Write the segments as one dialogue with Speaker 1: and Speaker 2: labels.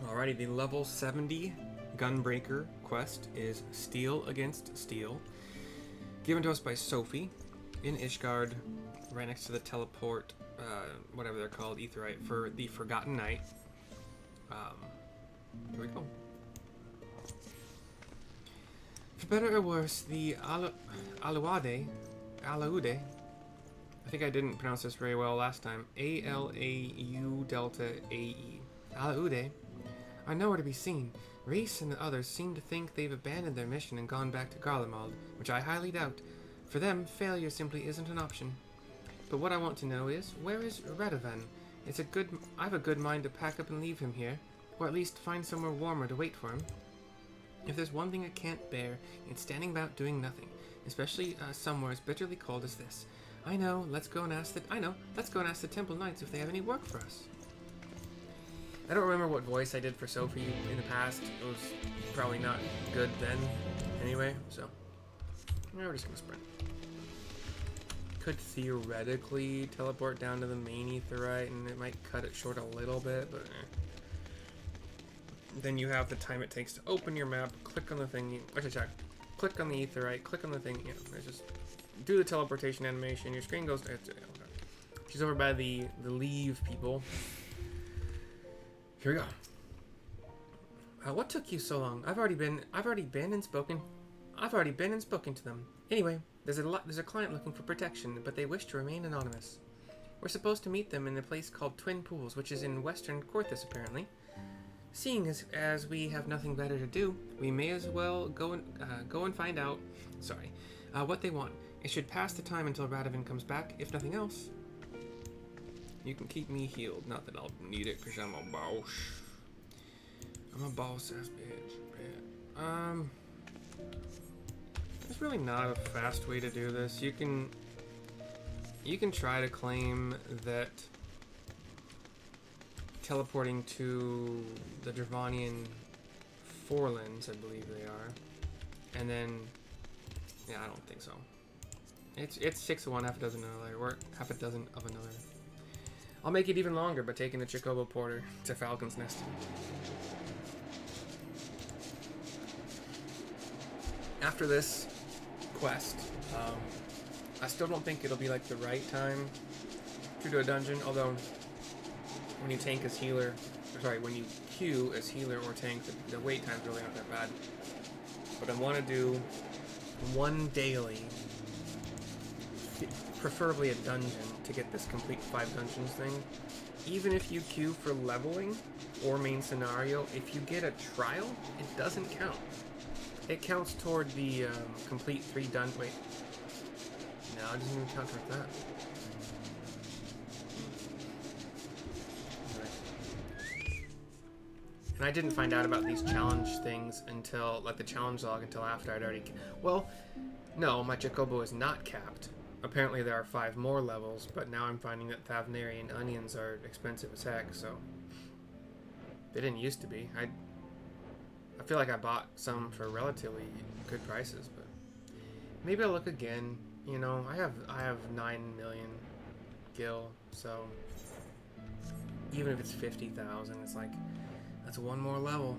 Speaker 1: Alrighty, the level 70 Gunbreaker quest is Steel Against Steel, given to us by Sophie in Ishgard, right next to the teleport, whatever they're called, Aetherite, for the Forgotten Night. Here we go. For better or worse, the Alaude, I think I didn't pronounce this very well last time, A-L-A-U Delta A-E, Alaude, are nowhere to be seen. Reese and the others seem to think they've abandoned their mission and gone back to Garlemald, which I highly doubt. For them, failure simply isn't an option. But what I want to know is, where is Radovan? I have a good mind to pack up and leave him here, or at least find somewhere warmer to wait for him. If there's one thing I can't bear, it's standing about doing nothing, especially somewhere as bitterly cold as this. I know, let's go and ask the Temple Knights if they have any work for us. I don't remember what voice I did for Sophie in the past. It was probably not good then, anyway, so we're just gonna sprint. Could theoretically teleport down to the main Aetherite, and it might cut it short a little bit, but then you have the time it takes to open your map, click on the thing, click on the Aetherite, click on the thing, it's just do the teleportation animation, your screen goes, okay. She's over by the leave people. Here we go. What took you so long? I've already been and spoken to them. Anyway, there's a client looking for protection, but they wish to remain anonymous. We're supposed to meet them in a place called Twin Pools, which is in Western Corthus, apparently. Seeing as we have nothing better to do, we may as well go and find out. What they want. It should pass the time until Radovan comes back, if nothing else. You can keep me healed. Not that I'll need it, because I'm a boss. I'm a boss-ass bitch. There's really not a fast way to do this. You can try to claim that teleporting to the Dravanian Forelands, I believe they are. And then, yeah, I don't think so. It's 6 of one, half a dozen of another, or half a dozen of another. I'll make it even longer by taking the Chocobo Porter to Falcon's Nest. After this quest, I still don't think it'll be like the right time to do a dungeon, although when you tank as healer, when you queue as healer or tank, the wait time's really not that bad. But I want to do one daily, preferably a dungeon, to get this complete 5 dungeons thing. Even if you queue for leveling or main scenario, if you get a trial, it doesn't count. It counts toward the complete 3 dungeons. Wait. No, it doesn't even count like that. And I didn't find out about these challenge things until, like the challenge log, until after I'd already... Well, no, my Chocobo is not capped. Apparently there are 5 more levels, but now I'm finding that Thavnarian onions are expensive as heck, so... They didn't used to be. I feel like I bought some for relatively good prices, but... Maybe I'll look again. You know, I have 9 million gil, so... Even if it's 50,000, it's like... That's one more level.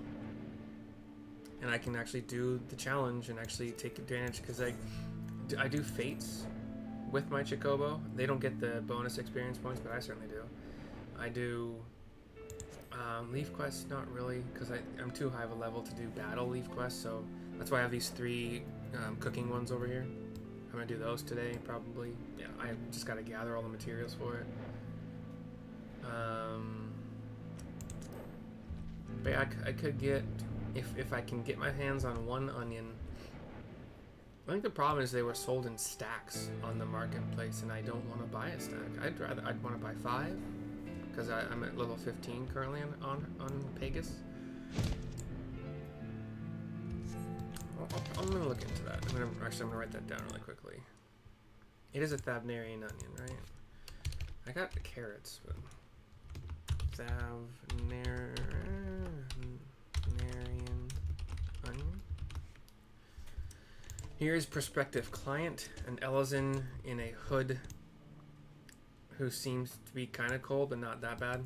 Speaker 1: And I can actually do the challenge and actually take advantage, because I do fates with my Chocobo. They don't get the bonus experience points, but I certainly do. I do leaf quests, not really, because I'm too high of a level to do battle leaf quests, so that's why I have these 3 cooking ones over here. I'm going to do those today, probably. Yeah, I just got to gather all the materials for it. But yeah, I could get, if I can get my hands on 1 onion. I think the problem is they were sold in stacks on the marketplace, and I don't want to buy a stack. I'd want to buy 5, because I'm at level 15 currently on Pegasus. I'm gonna look into that. I'm gonna write that down really quickly. It is a Thavnarian onion, right? I got the carrots, but Thavnarian onion. Here's prospective client, an Elizin in a hood who seems to be kind of cold, but not that bad.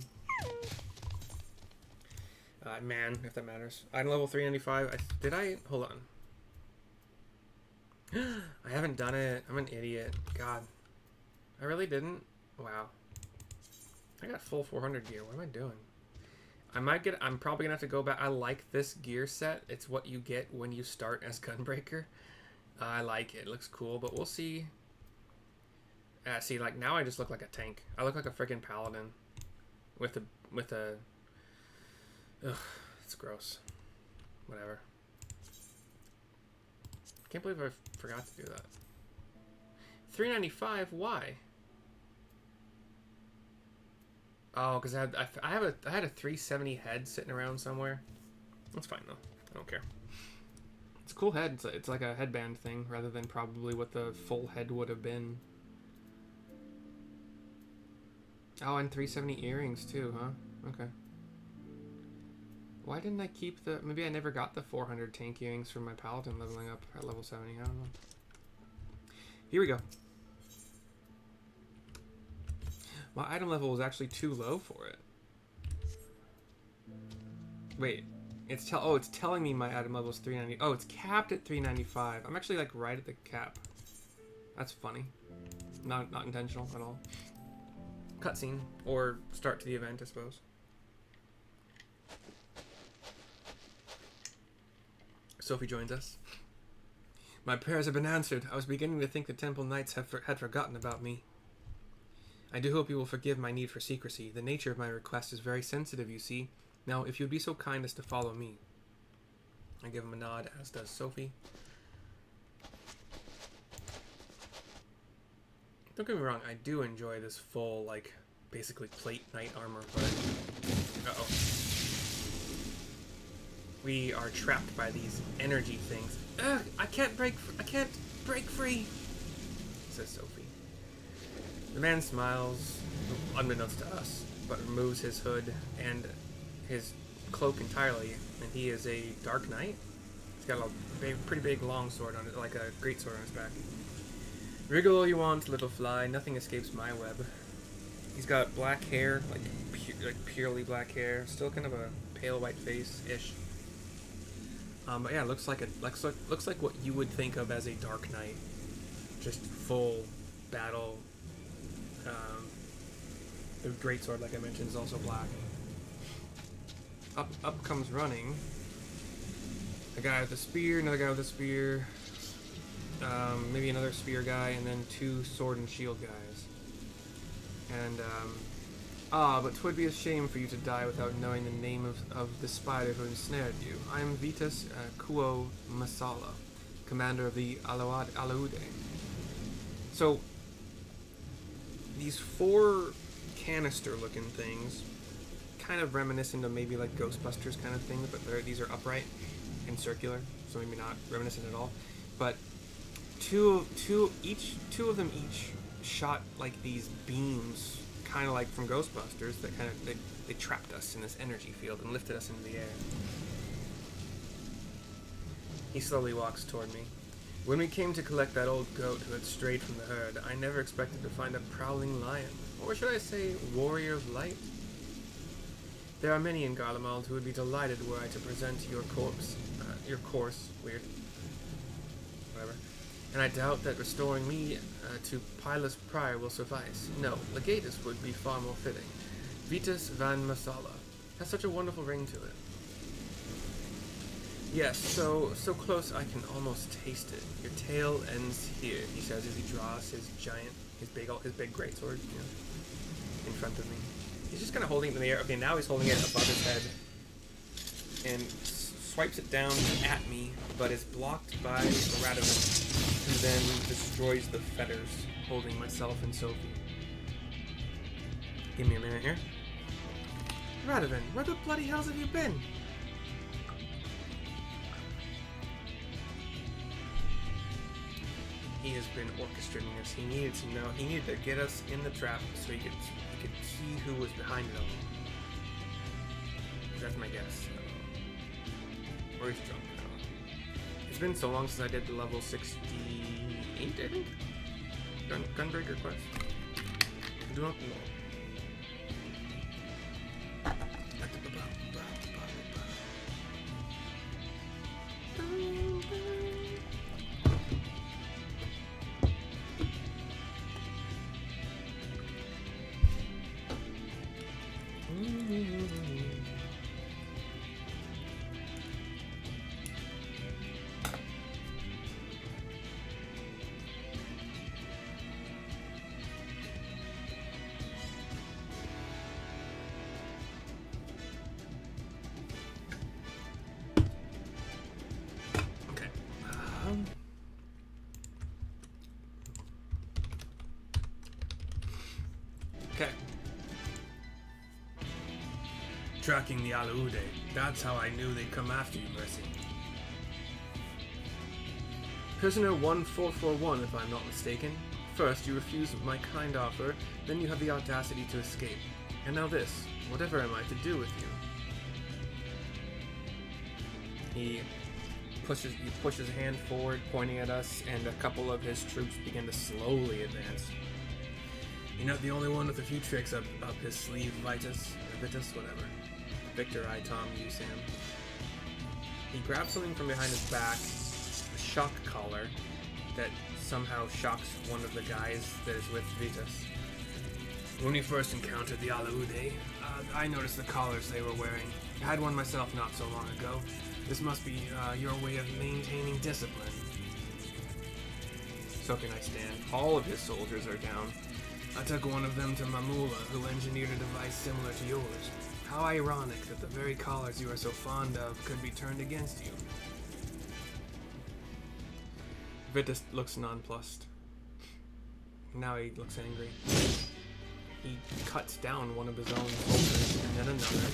Speaker 1: man, if that matters. I'm level 395. Did I? Hold on. I haven't done it. I'm an idiot. God. I really didn't? Wow. I got full 400 gear. What am I doing? I'm probably gonna have to go back. I like this gear set. It's what you get when you start as Gunbreaker. I like it. It looks cool, but we'll see. See, like, now I just look like a tank. I look like a freaking paladin. With a... Ugh, it's gross. Whatever. Can't believe I forgot to do that. 395, why? Oh, because I had a 370 head sitting around somewhere. That's fine though. I don't care. It's a cool head. It's like a headband thing rather than probably what the full head would have been. Oh, and 370 earrings too, huh? Okay. Why didn't I keep the... Maybe I never got the 400 tank earrings from my paladin leveling up at level 70. I don't know. Here we go. My item level was actually too low for it. Wait. It's telling me my item level is 390. Oh, it's capped at 395. I'm actually like right at the cap. That's funny. Not intentional at all. Cutscene. Or start to the event, I suppose. Sophie joins us. My prayers have been answered. I was beginning to think the Temple Knights had forgotten about me. I do hope you will forgive my need for secrecy. The nature of my request is very sensitive, you see. Now, if you would be so kind as to follow me. I give him a nod, as does Sophie. Don't get me wrong, I do enjoy this full, like, basically plate knight armor, but... Uh-oh. We are trapped by these energy things. Ugh, I can't break free, says Sophie. The man smiles, unbeknownst to us, but removes his hood and his cloak entirely, and he is a dark knight. He's got a pretty big long sword on it, like a great sword on his back. Wriggle all you want, little fly, nothing escapes my web. He's got black hair, like purely black hair, still kind of a pale white face-ish. But yeah, looks like what you would think of as a dark knight, just full battle. The greatsword, like I mentioned, is also black. Up comes running a guy with a spear, another guy with a spear, maybe another spear guy, and then two sword and shield guys. And but 'twould be a shame for you to die without knowing the name of the spider who ensnared you. I am Vitas Kuo Masala, commander of the Alaude. So, these four canister-looking things, kind of reminiscent of maybe like Ghostbusters kind of thing, but these are upright and circular, so maybe not reminiscent at all. But two of them each shot like these beams, kind of like from Ghostbusters, that kind of they trapped us in this energy field and lifted us into the air. He slowly walks toward me. When we came to collect that old goat who had strayed from the herd, I never expected to find a prowling lion, or should I say, warrior of light. There are many in Garlemald who would be delighted were I to present your course, weird, whatever. And I doubt that restoring me to Pilus Prior will suffice. No, Legatus would be far more fitting. Vitas Van Masala has such a wonderful ring to it. Yes, so close I can almost taste it. Your tale ends here, he says as he draws his big greatsword, in front of me. He's just kind of holding it in the air. Okay, now he's holding it above his head and swipes it down at me, but is blocked by Radovan, who then destroys the fetters holding myself and Sophie. Give me a minute here. Radovan, where the bloody hells have you been? He has been orchestrating this. He needed to know. He needed to get us in the trap so he could see who was behind it all. That's my guess. Or he's drunk. I don't know. It's been so long since I did the level 68, I think? Gunbreaker quest. I do not know. Tracking the Alaude. That's how I knew they'd come after you, Mercy. Prisoner 1441, if I'm not mistaken. First, you refuse my kind offer, then you have the audacity to escape. And now this. Whatever am I to do with you? He pushes his hand forward, pointing at us, and a couple of his troops begin to slowly advance. You're not the only one with a few tricks up his sleeve, Vitus, whatever. Victor, I, Tom, you, Sam. He grabs something from behind his back, a shock collar, that somehow shocks one of the guys that is with Vitus. When we first encountered the Alaude, I noticed the collars they were wearing. I had one myself not so long ago. This must be your way of maintaining discipline. Sophie and I stand. All of his soldiers are down. I took one of them to Mamula, who engineered a device similar to yours. How ironic that the very collars you are so fond of could be turned against you. Vitus looks nonplussed. Now he looks angry. He cuts down one of his own soldiers and then another.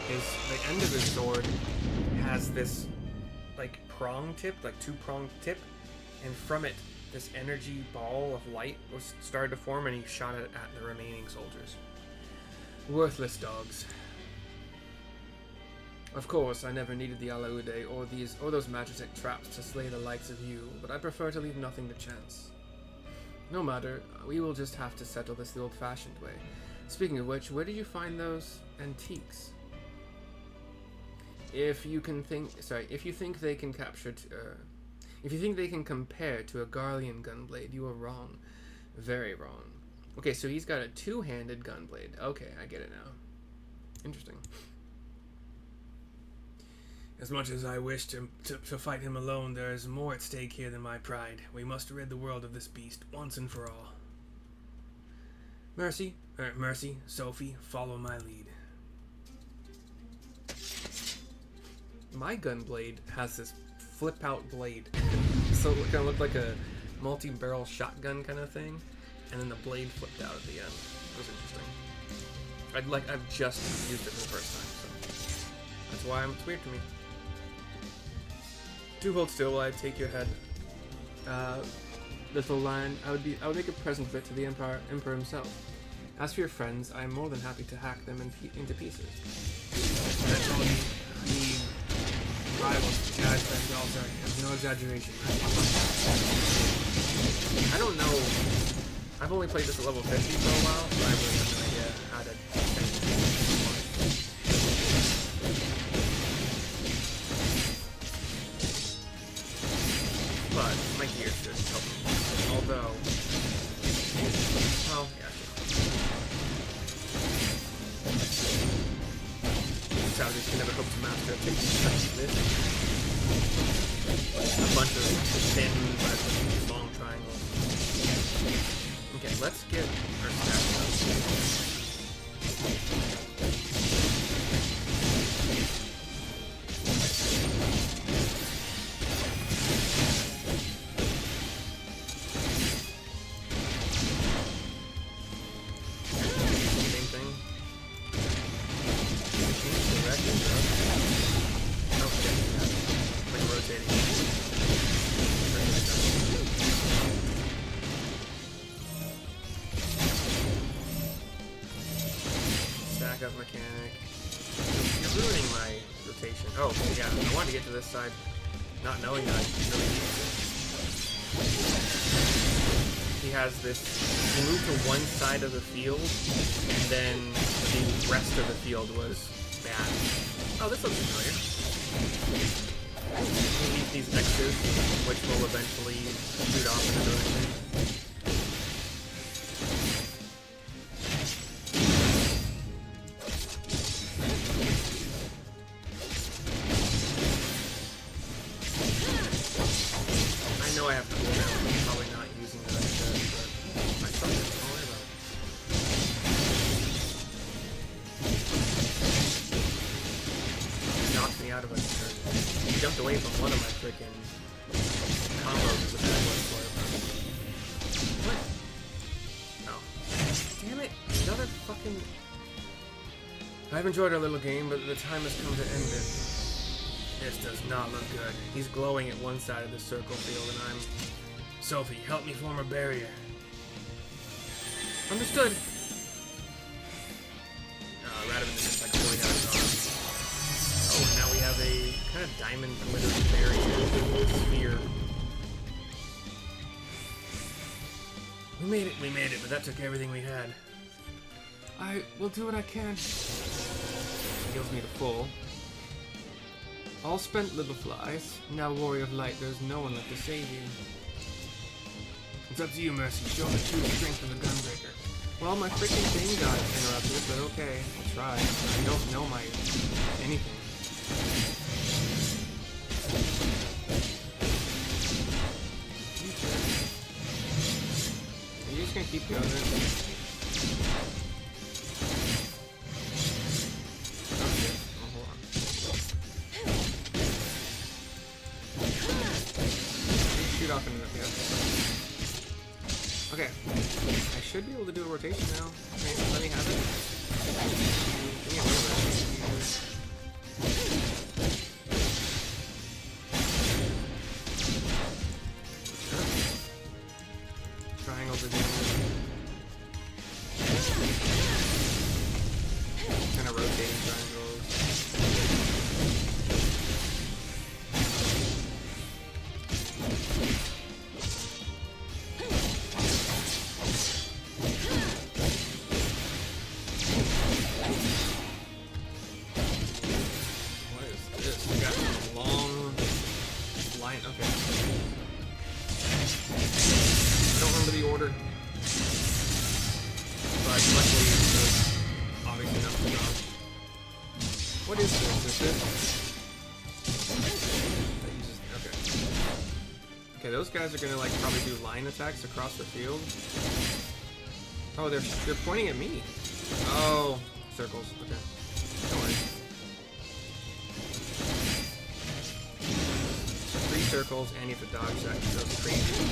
Speaker 1: The end of his sword has this like prong tip, like two-pronged tip, and from it this energy ball of light was started to form, and he shot it at the remaining soldiers. Worthless dogs. Of course, I never needed the Alaude or those magic traps to slay the likes of you, but I prefer to leave nothing to chance. No matter, we will just have to settle this the old-fashioned way. Speaking of which, where do you find those antiques? If you think they can if you think they can compare to a Garlean gunblade, you are wrong. Very wrong. Okay, so he's got a two-handed gunblade. Okay, I get it now. Interesting. As much as I wish to fight him alone, there is more at stake here than my pride. We must rid the world of this beast once and for all. Mercy, Sophie, follow my lead. My gunblade has this flip-out blade, so it kind of looked like a multi-barrel shotgun kind of thing, and then the blade flipped out at the end. It was interesting. I've just used it for the first time, so that's why it's weird to me. Do hold still while I take your head. Little lion, I would make a present of it to the Emperor himself. As for your friends, I am more than happy to hack them into pieces. That's all you need. Rivals, guys, friends, all sorry. There's no exaggeration. I don't know. I've only played this at level 50 for a while, so I really have no idea how to but my gear should help me. Although, well, yeah, Savages can never hope to master a thing such as this. A bunch of thin but long triangles. Okay, let's get our stats up. Up mechanic. You're ruining my rotation. Oh, yeah, I wanted to get to this side, not knowing that I really need to. He has this, he moved to one side of the field, and then the rest of the field was bad. Oh, this looks familiar. We need these X's, which will eventually shoot off in another thing. Away from one of my freaking combos with that one for what? Oh. Damn it! Another fucking I've enjoyed our little game, but the time has come to end it. This does not look good. He's glowing at one side of the circle field, and I'm... Sophie, help me form a barrier. Understood. Radovan is just like pulling out his arms. Oh, and now we have a kind of diamond glittering barrier sphere. We made it, but that took everything we had. I will do what I can. Heals me to full. All spent, little flies. Now, warrior of light, there's no one left to save you. It's up to you, Mercy. Show the true strength of the Gunbreaker. Well, my freaking thing got interrupted, but okay, I'll try. I don't know my anything. Are you just gonna keep going? Okay, hold on. Shoot off into the Okay, I should be able to do a rotation now. Okay, let me have it. Give me a little bit. Triangles again. Kind of rotating triangles. Okay. I don't remember the order. But luckily it's obviously enough to know. What is this? Okay. Okay, those guys are gonna like probably do line attacks across the field. Oh, they're pointing at me. Oh, circles. Okay. Don't worry. Circles, and you have to dodge that because those crazy.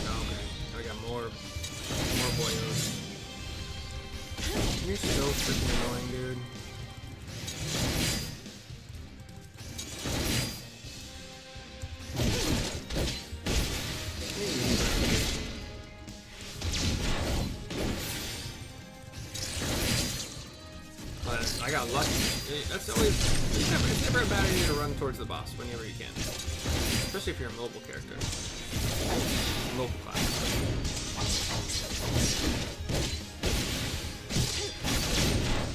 Speaker 1: Okay, I got more boyos. You're so freaking annoying, dude. I got lucky. That's always... It's never a bad idea to run towards the boss whenever you can. Especially if you're a mobile character. Mobile class.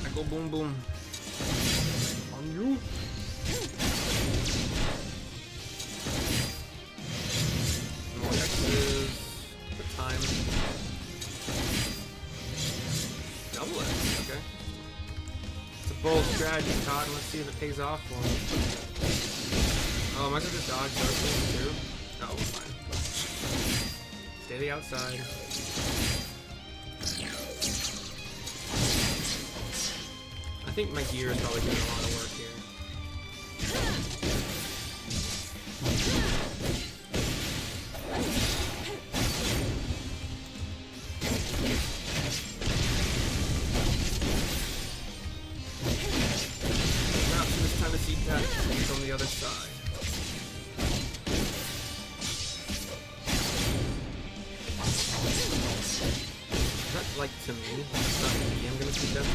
Speaker 1: I go boom boom. On you. More X's. The time. Double X, okay. Bold strategy, Todd. Let's see if it pays off for him. Oh, am I going to dodge those things too? No, we're fine. Stay the outside. I think my gear is probably doing a lot of work here. From the other side. Is that like to me? It's not me. I'm gonna see that.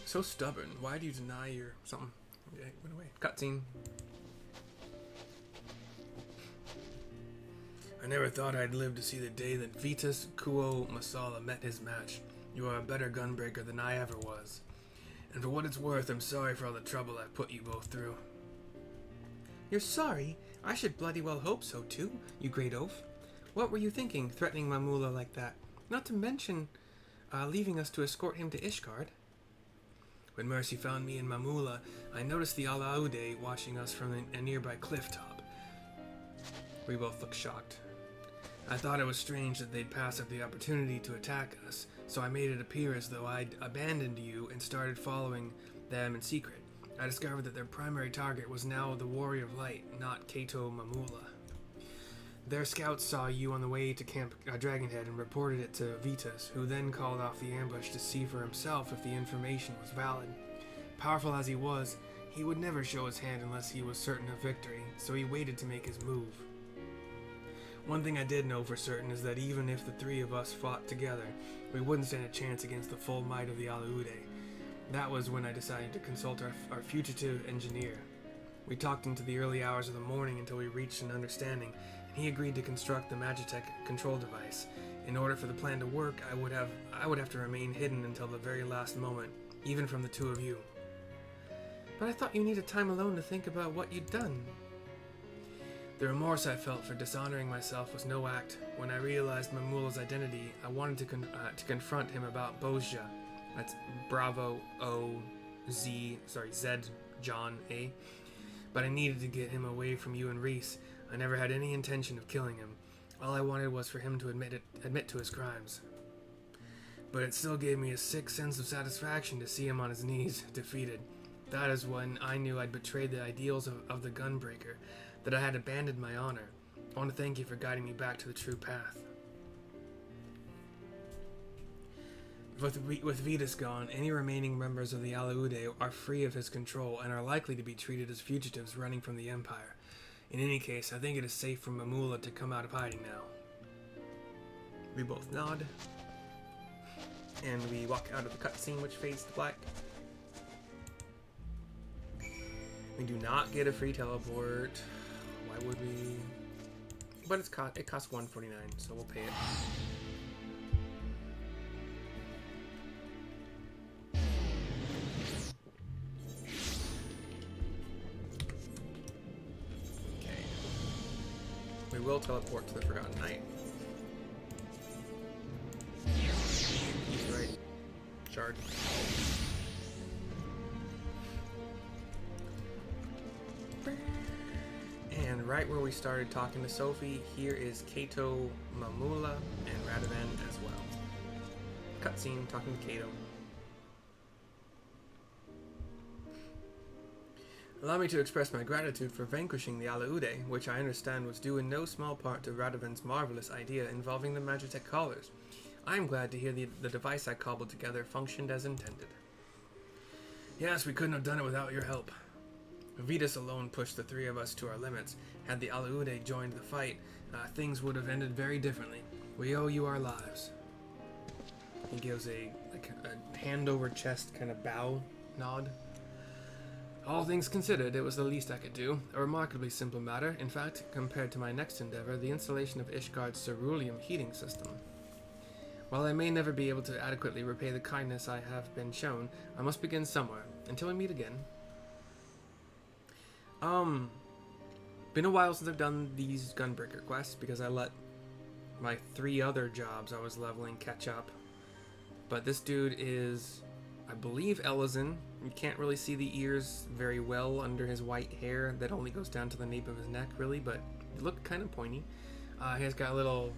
Speaker 1: So stubborn. Why do you deny your something? Okay, went away. Cutscene. I never thought I'd live to see the day that Vitas Kuo Masala met his match. You are a better gunbreaker than I ever was. And for what it's worth, I'm sorry for all the trouble I've put you both through. You're sorry? I should bloody well hope so too, you great oaf. What were you thinking, threatening Mamula like that? Not to mention, leaving us to escort him to Ishgard. When Mercy found me in Mamula, I noticed the Alaude watching us from a nearby cliff top. We both looked shocked. I thought it was strange that they'd pass up the opportunity to attack us, so I made it appear as though I'd abandoned you and started following them in secret. I discovered that their primary target was now the Warrior of Light, not Kato Mamula. Their scouts saw you on the way to Camp Dragonhead and reported it to Vitas, who then called off the ambush to see for himself if the information was valid. Powerful as he was, he would never show his hand unless he was certain of victory, so he waited to make his move. One thing I did know for certain is that even if the three of us fought together, we wouldn't stand a chance against the full might of the Alaude. That was when I decided to consult our fugitive engineer. We talked into the early hours of the morning until we reached an understanding, and he agreed to construct the Magitech control device. In order for the plan to work, I would have to remain hidden until the very last moment, even from the two of you. But I thought you needed time alone to think about what you'd done. The remorse I felt for dishonoring myself was no act. When I realized Mamula's identity, I wanted to confront him about Bozja. That's Bravo Z John A. But I needed to get him away from you and Reese. I never had any intention of killing him. All I wanted was for him to admit to his crimes. But it still gave me a sick sense of satisfaction to see him on his knees, defeated. That is when I knew I'd betrayed the ideals of the Gunbreaker, that I had abandoned my honor. I want to thank you for guiding me back to the true path. With Vitas gone, any remaining members of the Alaude are free of his control and are likely to be treated as fugitives running from the Empire. In any case, I think it is safe for Mamula to come out of hiding now. We both nod, and we walk out of the cutscene which fades to black. We do not get a free teleport. Why would we? But it costs $149, so we'll pay it. We will teleport to the Forgotten Night. He's right. Shard. And right where we started talking to Sophie, here is Kato Mamula and Radovan as well. Cutscene talking to Kato. Allow me to express my gratitude for vanquishing the Alaude, which I understand was due in no small part to Radovan's marvelous idea involving the Magitech collars. I am glad to hear the device I cobbled together functioned as intended. Yes, we couldn't have done it without your help. Vitas alone pushed the three of us to our limits. Had the Alaude joined the fight, things would have ended very differently. We owe you our lives. He gives a hand over chest kind of bow nod. All things considered, it was the least I could do. A remarkably simple matter, in fact, compared to my next endeavor, the installation of Ishgard's ceruleum heating system. While I may never be able to adequately repay the kindness I have been shown, I must begin somewhere. Until we meet again. Been a while since I've done these Gunbreaker quests, because I let my 3 other jobs I was leveling catch up. But this dude is, I believe, Elizin. You can't really see the ears very well under his white hair that only goes down to the nape of his neck, really, but it looked kind of pointy. He has got a little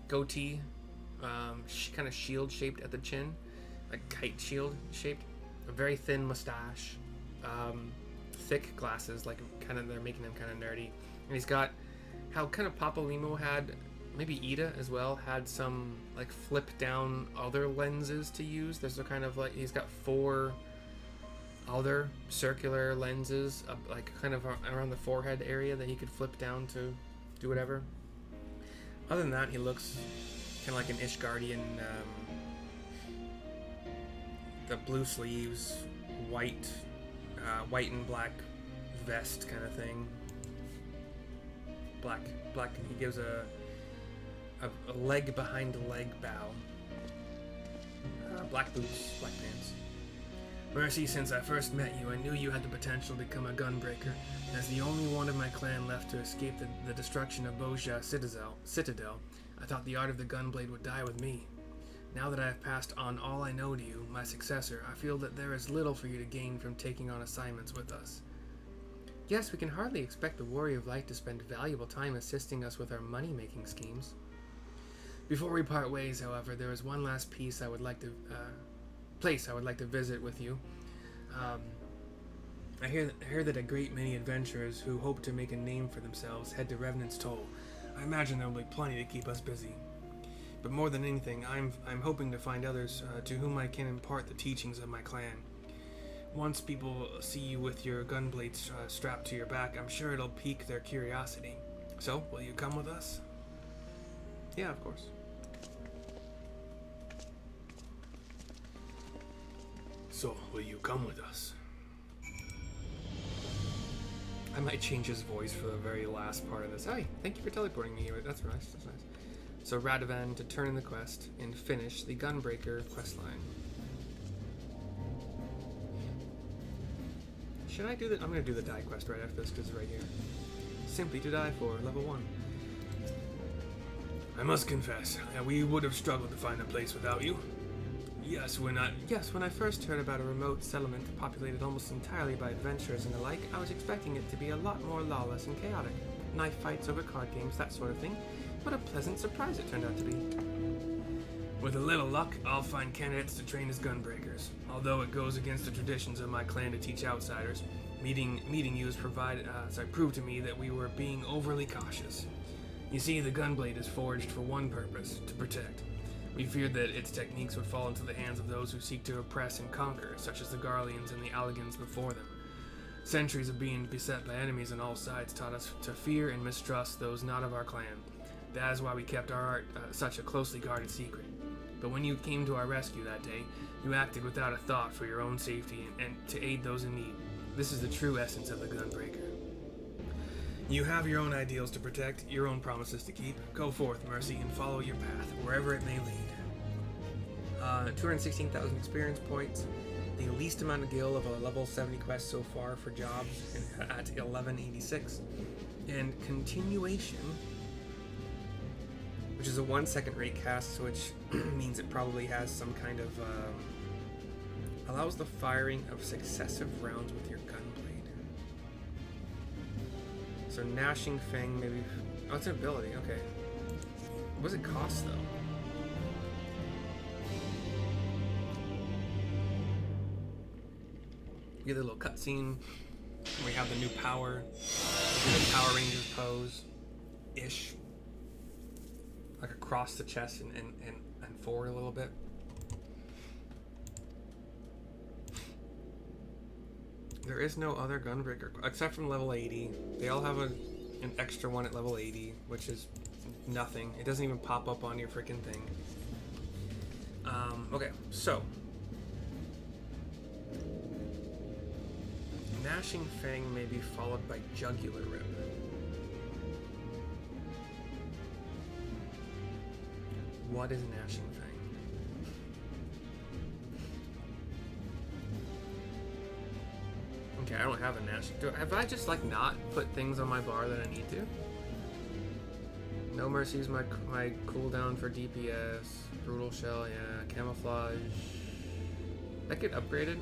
Speaker 1: goatee, kind of shield shaped at the chin, like kite shield shaped. A very thin mustache, thick glasses, like kind of they're making him kind of nerdy. And he's got how kind of Papalymo had, maybe Ida as well, had some like flip down other lenses to use. There's a kind of like, he's got 4 other circular lenses, like kind of around the forehead area that he could flip down to do whatever. Other than that, he looks kind of like an Ishgardian, the blue sleeves, white and black vest kind of thing. Black. He gives a leg behind leg bow. Black boots, black pants. Mercy, since I first met you, I knew you had the potential to become a gunbreaker. As the only one of my clan left to escape the destruction of Bozja Citadel, I thought the art of the gunblade would die with me. Now that I have passed on all I know to you, my successor, I feel that there is little for you to gain from taking on assignments with us. Yes, we can hardly expect the Warrior of Light to spend valuable time assisting us with our money-making schemes. Before we part ways, however, there is one last place I would like to visit with you. I hear that a great many adventurers who hope to make a name for themselves head to Revenant's Toll. I imagine there will be plenty to keep us busy. But more than anything, I'm hoping to find others to whom I can impart the teachings of my clan. Once people see you with your gunblades strapped to your back, I'm sure it'll pique their curiosity. So, will you come with us? Yeah, of course. So, will you come with us? I might change his voice for the very last part of this. Hi, thank you for teleporting me here. That's nice, that's nice. So Radovan to turn in the quest and finish the Gunbreaker questline. Should I do that? I'm going to do the die quest right after this because it's right here. Simply to die for level 1. I must confess, we would have struggled to find a place without you. Yes, when I first heard about a remote settlement populated almost entirely by adventurers and the like, I was expecting it to be a lot more lawless and chaotic. Knife fights over card games, that sort of thing. What a pleasant surprise it turned out to be. With a little luck, I'll find candidates to train as gunbreakers. Although it goes against the traditions of my clan to teach outsiders, meeting you has proved to me that we were being overly cautious. You see, the gunblade is forged for one purpose, to protect. We feared that its techniques would fall into the hands of those who seek to oppress and conquer, such as the Garleans and the Alligans before them. Centuries of being beset by enemies on all sides taught us to fear and mistrust those not of our clan. That is why we kept our art such a closely guarded secret. But when you came to our rescue that day, you acted without a thought for your own safety and to aid those in need. This is the true essence of the Gunbreaker. You have your own ideals to protect, your own promises to keep. Go forth, Mercy, and follow your path, wherever it may lead. 216,000 experience points. The least amount of gil of a level 70 quest so far for jobs at 1186. And continuation, which is a 1 second rate cast, which means it probably has some kind of allows the firing of successive rounds with your gunblade. So Gnashing Fang, maybe. Oh, it's an ability. Okay. What does it cost though? We get a little cutscene. We have the new power. We do the Power Rangers pose, ish. Like across the chest and forward a little bit. There is no other Gunbreaker, except from level 80. They all have an extra one at level 80, which is nothing. It doesn't even pop up on your freaking thing. Okay, so. Gnashing Fang may be followed by Jugular Rip. What is Gnashing Fang? Okay, I don't have a Gnashing. Have I just like not put things on my bar that I need to? No Mercy is my cooldown for DPS. Brutal Shell, yeah. Camouflage. That get upgraded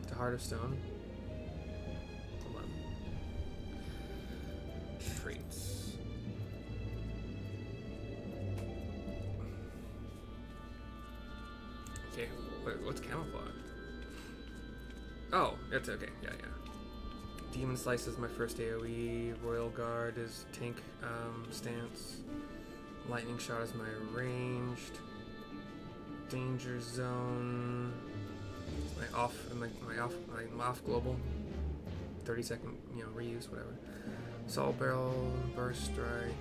Speaker 1: to Heart of Stone. 11. Traits. Okay, what's camouflage? Oh, it's okay. Yeah. Demon Slice is my first AoE. Royal Guard is tank stance. Lightning Shot is my ranged. Danger Zone. My off global. 30-second, reuse, whatever. Assault Barrel, Burst Strike.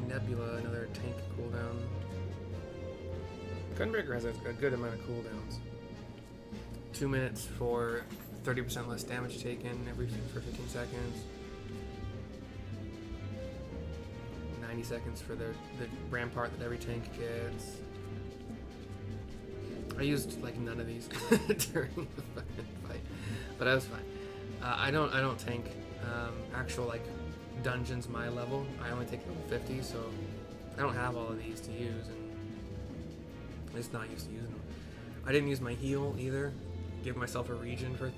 Speaker 1: Nebula, another tank cooldown. Gunbreaker has a good amount of cooldowns. 2 minutes for 30% less damage taken for 15 seconds. 90 seconds for the rampart that every tank gets. I used like none of these during the fucking fight, but I was fine. I don't tank actual like dungeons my level. I only take level 50, so I don't have all of these to use, and I'm just not used to using them. I didn't use my heal either. Give myself a regen for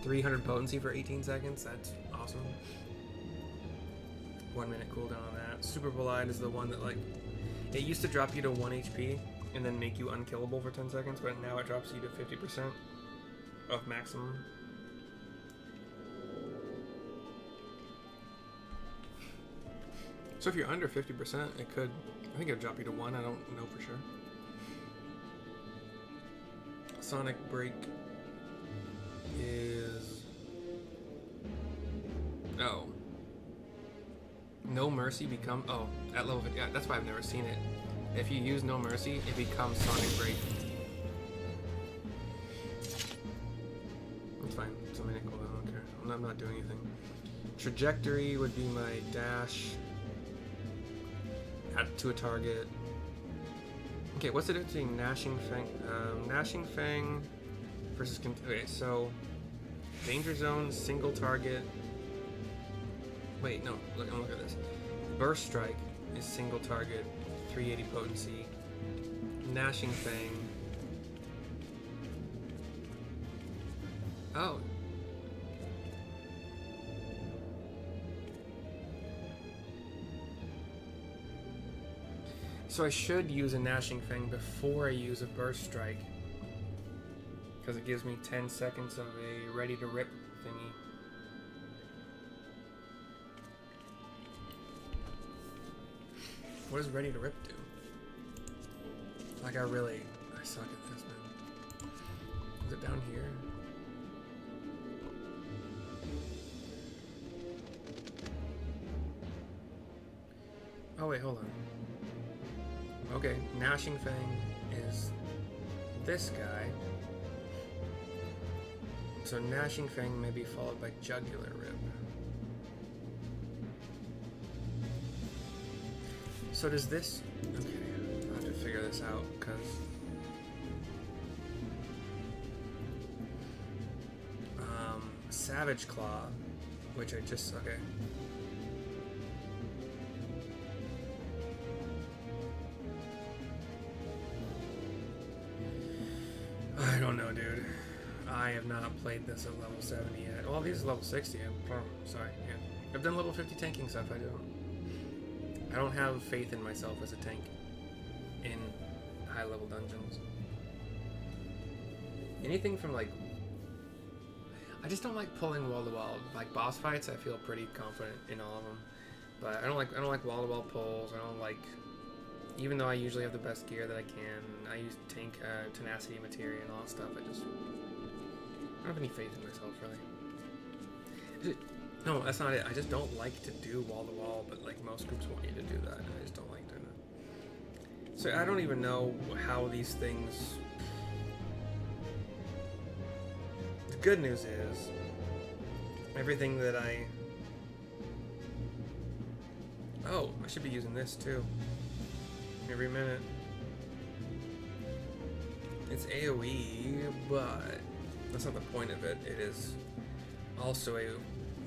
Speaker 1: 300 potency for 18 seconds. That's awesome. 1 minute cooldown on that. Super Bolide is the one that like It used to drop you to 1 HP and then make you unkillable for 10 seconds, but now it drops you to 50% of maximum. So if you're under 50%, it could, I think it would drop you to 1, I don't know for sure. Sonic Break is... Oh. No Mercy become... Oh, at level 50. Yeah, that's why I've never seen it. If you use No Mercy, it becomes Sonic Break. That's fine. It's a minute cooldown, I don't care. I'm not doing anything. Trajectory would be my dash. Add to a target. Okay, what's the difference between Gnashing Fang? Gnashing Fang versus... Okay, so... Danger Zone, single target... Wait, no, look at this. Burst Strike is single target, 380 potency. Gnashing Fang... Oh. So I should use a Gnashing Fang before I use a Burst Strike. Because it gives me 10 seconds of a ready to rip thingy. What does ready to rip do? Like I suck at this, man. Is it down here? Oh wait, hold on. Okay, Gnashing Fang is this guy. So Gnashing Fang may be followed by Jugular Rip. So does this... Okay, I'll have to figure this out, because... Savage Claw, which I just... Okay. I don't know, dude. I have not played this at level 70 yet. Well, this is level 60. Sorry, yeah. I've done level 50 tanking stuff. I don't have faith in myself as a tank in high-level dungeons. Anything from, like... I just don't like pulling wall-to-wall. Like, boss fights, I feel pretty confident in all of them. But I don't like wall-to-wall pulls. I don't like... Even though I usually have the best gear that I can, I use tank tenacity materia and all that stuff. I don't have any faith in myself, really. No, that's not it. I just don't like to do wall-to-wall, but like most groups want you to do that, and I just don't like doing it. So I don't even know how these things... The good news is, everything that I... Oh, I should be using this too. Every minute. It's AoE, but that's not the point of it. It is also a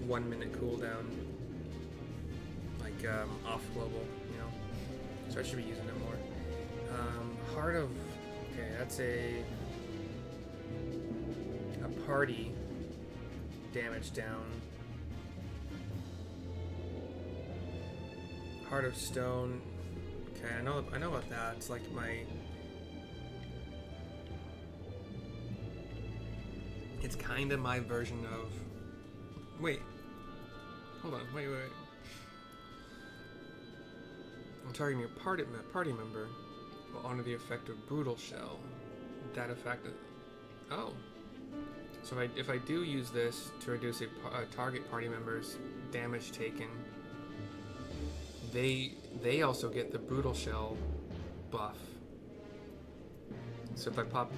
Speaker 1: 1 minute cooldown, like off global, you know. So I should be using it more. Heart of... Okay, that's a party damage down. Heart of Stone. Okay, I know about that. It's like my... It's kind of my version of... Wait. Hold on. Wait. I'm targeting your party member will honor the effect of Brutal Shell. That effect... Oh. So if I do use this to reduce a target party member's damage taken, they also get the Brutal Shell buff. So if I pop...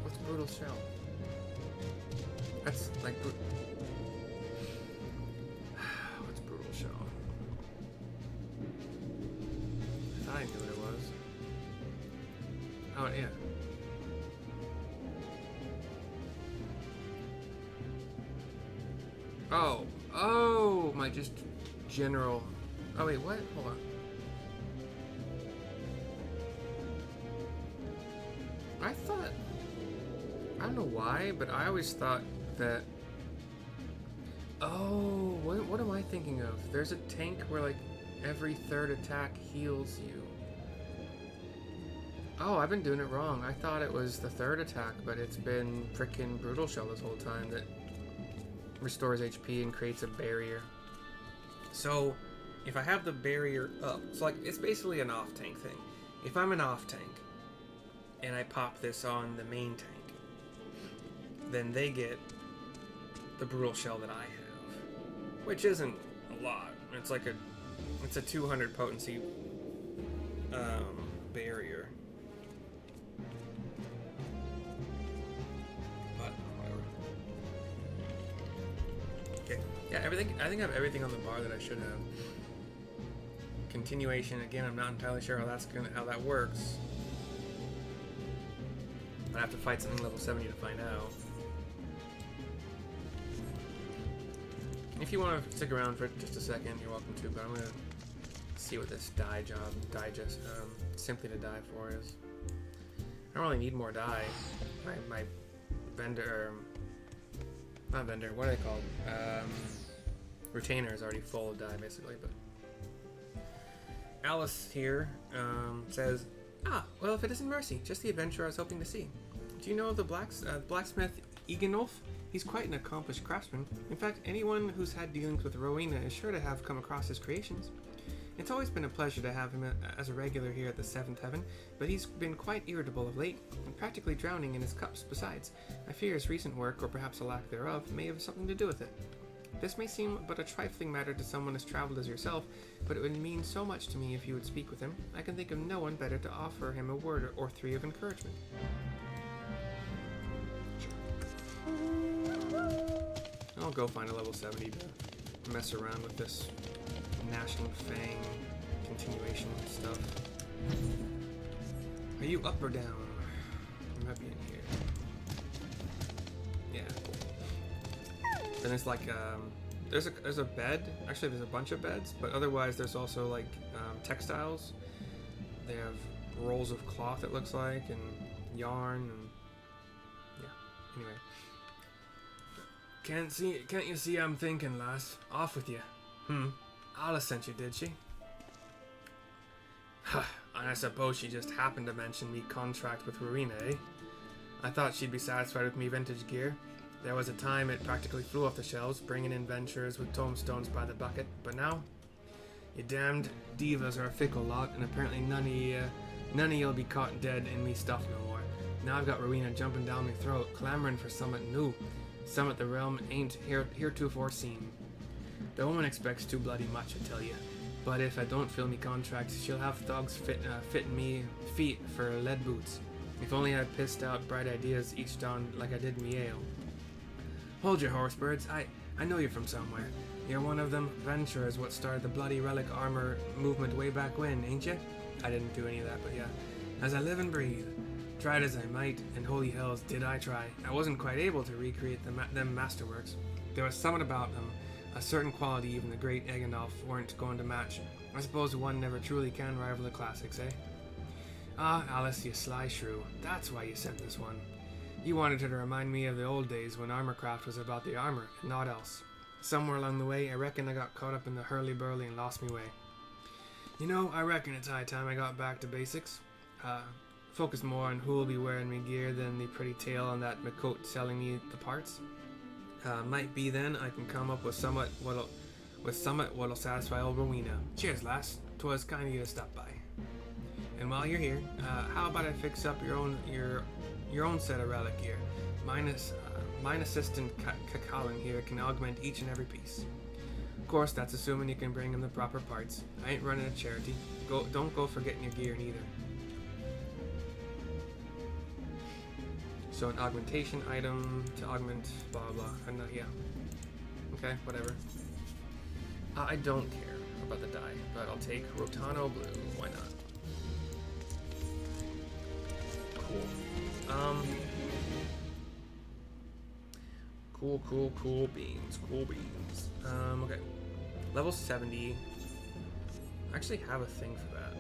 Speaker 1: What's Brutal Shell? That's like... What's Brutal Shell? I thought I knew what it was. Oh, yeah. Oh, my just general... Oh, wait, what? Hold on. I thought... I don't know why, but I always thought that... Oh, what am I thinking of? There's a tank where, like... Every third attack heals you. Oh, I've been doing it wrong. I thought it was the third attack, but it's been frickin' Brutal Shell this whole time that restores HP and creates a barrier. So, if I have the barrier up, it's like, it's basically an off-tank thing. If I'm an off-tank, and I pop this on the main tank, then they get the Brutal Shell that I have, which isn't a lot. It's like it's a 200 potency barrier. But whatever. Okay, yeah, everything. I think I have everything on the bar that I should have. Continuation again. I'm not entirely sure how that works. I have to fight something level 70 to find out. If you want to stick around for just a second, you're welcome to, but I'm going to see what this simply to die for is. I don't really need more dye. My vendor, not vendor, what are they called? Retainer is already full of dye, basically, but Alice here says, well, if it isn't Mercy, just the adventurer I was hoping to see. Do you know the blacksmith Eganulf? He's quite an accomplished craftsman. In fact, anyone who's had dealings with Rowena is sure to have come across his creations. It's always been a pleasure to have him as a regular here at the Seventh Heaven, but he's been quite irritable of late, and practically drowning in his cups besides. I fear his recent work, or perhaps a lack thereof, may have something to do with it. This may seem but a trifling matter to someone as traveled as yourself, but it would mean so much to me if you would speak with him. I can think of no one better to offer him a word or three of encouragement. I'll go find a level 70 to mess around with this Gnashing Fang continuation stuff. Are you up or down? You might be in here. Yeah, cool. Then it's like, there's a bed. Actually, there's a bunch of beds, but otherwise there's also like textiles. They have rolls of cloth, it looks like, and yarn, and yeah. Anyway. Can't you see I'm thinking, lass? Off with you. Alice sent you, did she? And I suppose she just happened to mention me contract with Rowena, eh? I thought she'd be satisfied with me vintage gear. There was a time it practically flew off the shelves, bringing in ventures with tombstones by the bucket, but now, you damned divas are a fickle lot, and apparently none of you'll be caught dead in me stuff no more. Now I've got Rowena jumping down my throat, clamoring for something new. Something the realm ain't heretofore seen. The woman expects too bloody much, I tell you. But if I don't fill me contract, she'll have thugs fitting me feet for lead boots. If only I'd pissed out bright ideas each dawn like I did me ale. Hold your horse, birds. I know you're from somewhere. You're one of them venturers what started the bloody relic armor movement way back when, ain't you? I didn't do any of that, but yeah. As I live and breathe. Tried as I might, and holy hells did I try. I wasn't quite able to recreate them masterworks. There was something about them, a certain quality even the great Eganulf weren't going to match. I suppose one never truly can rival the classics, eh? Ah, Alice, you sly shrew. That's why you sent this one. You wanted her to remind me of the old days when armorcraft was about the armor, and naught else. Somewhere along the way, I reckon I got caught up in the hurly-burly and lost me way. You know, I reckon it's high time I got back to basics. Focus more on who'll be wearing me gear than the pretty tale on that McCoat selling me the parts. Might be then I can come up with somewhat what'll satisfy old Rowena. Cheers, lass. 'Twas kind of you to stop by. And while you're here, how about I fix up your own set of relic gear? Mine assistant Kakalin here can augment each and every piece. Of course, that's assuming you can bring him the proper parts. I ain't running a charity. Don't go forgetting your gear neither. So an augmentation item to augment blah blah. I'm not, yeah. Okay, whatever. I don't care about the dye, but I'll take Rotano Blue. Why not? Cool. Cool beans. Okay. Level 70. I actually have a thing for that.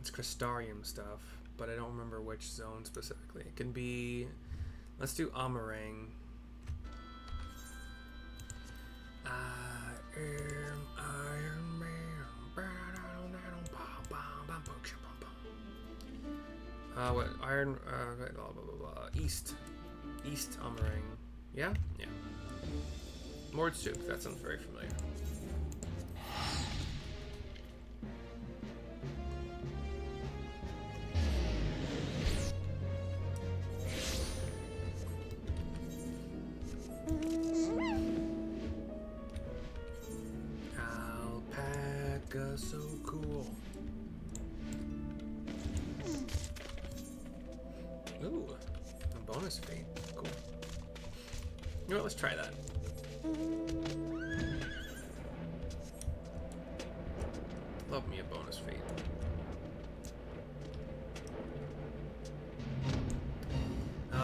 Speaker 1: It's Crystarium stuff, but I don't remember which zone specifically. It can be... Let's do Amarang. I am Iron Man. What? Iron, blah, blah, blah, blah. East Ummering. Yeah? Yeah. Lord Sook, that sounds very familiar. Alpaca, so cool. Ooh, a bonus feat. Cool. You know what? Let's try that. Love me a bonus feat.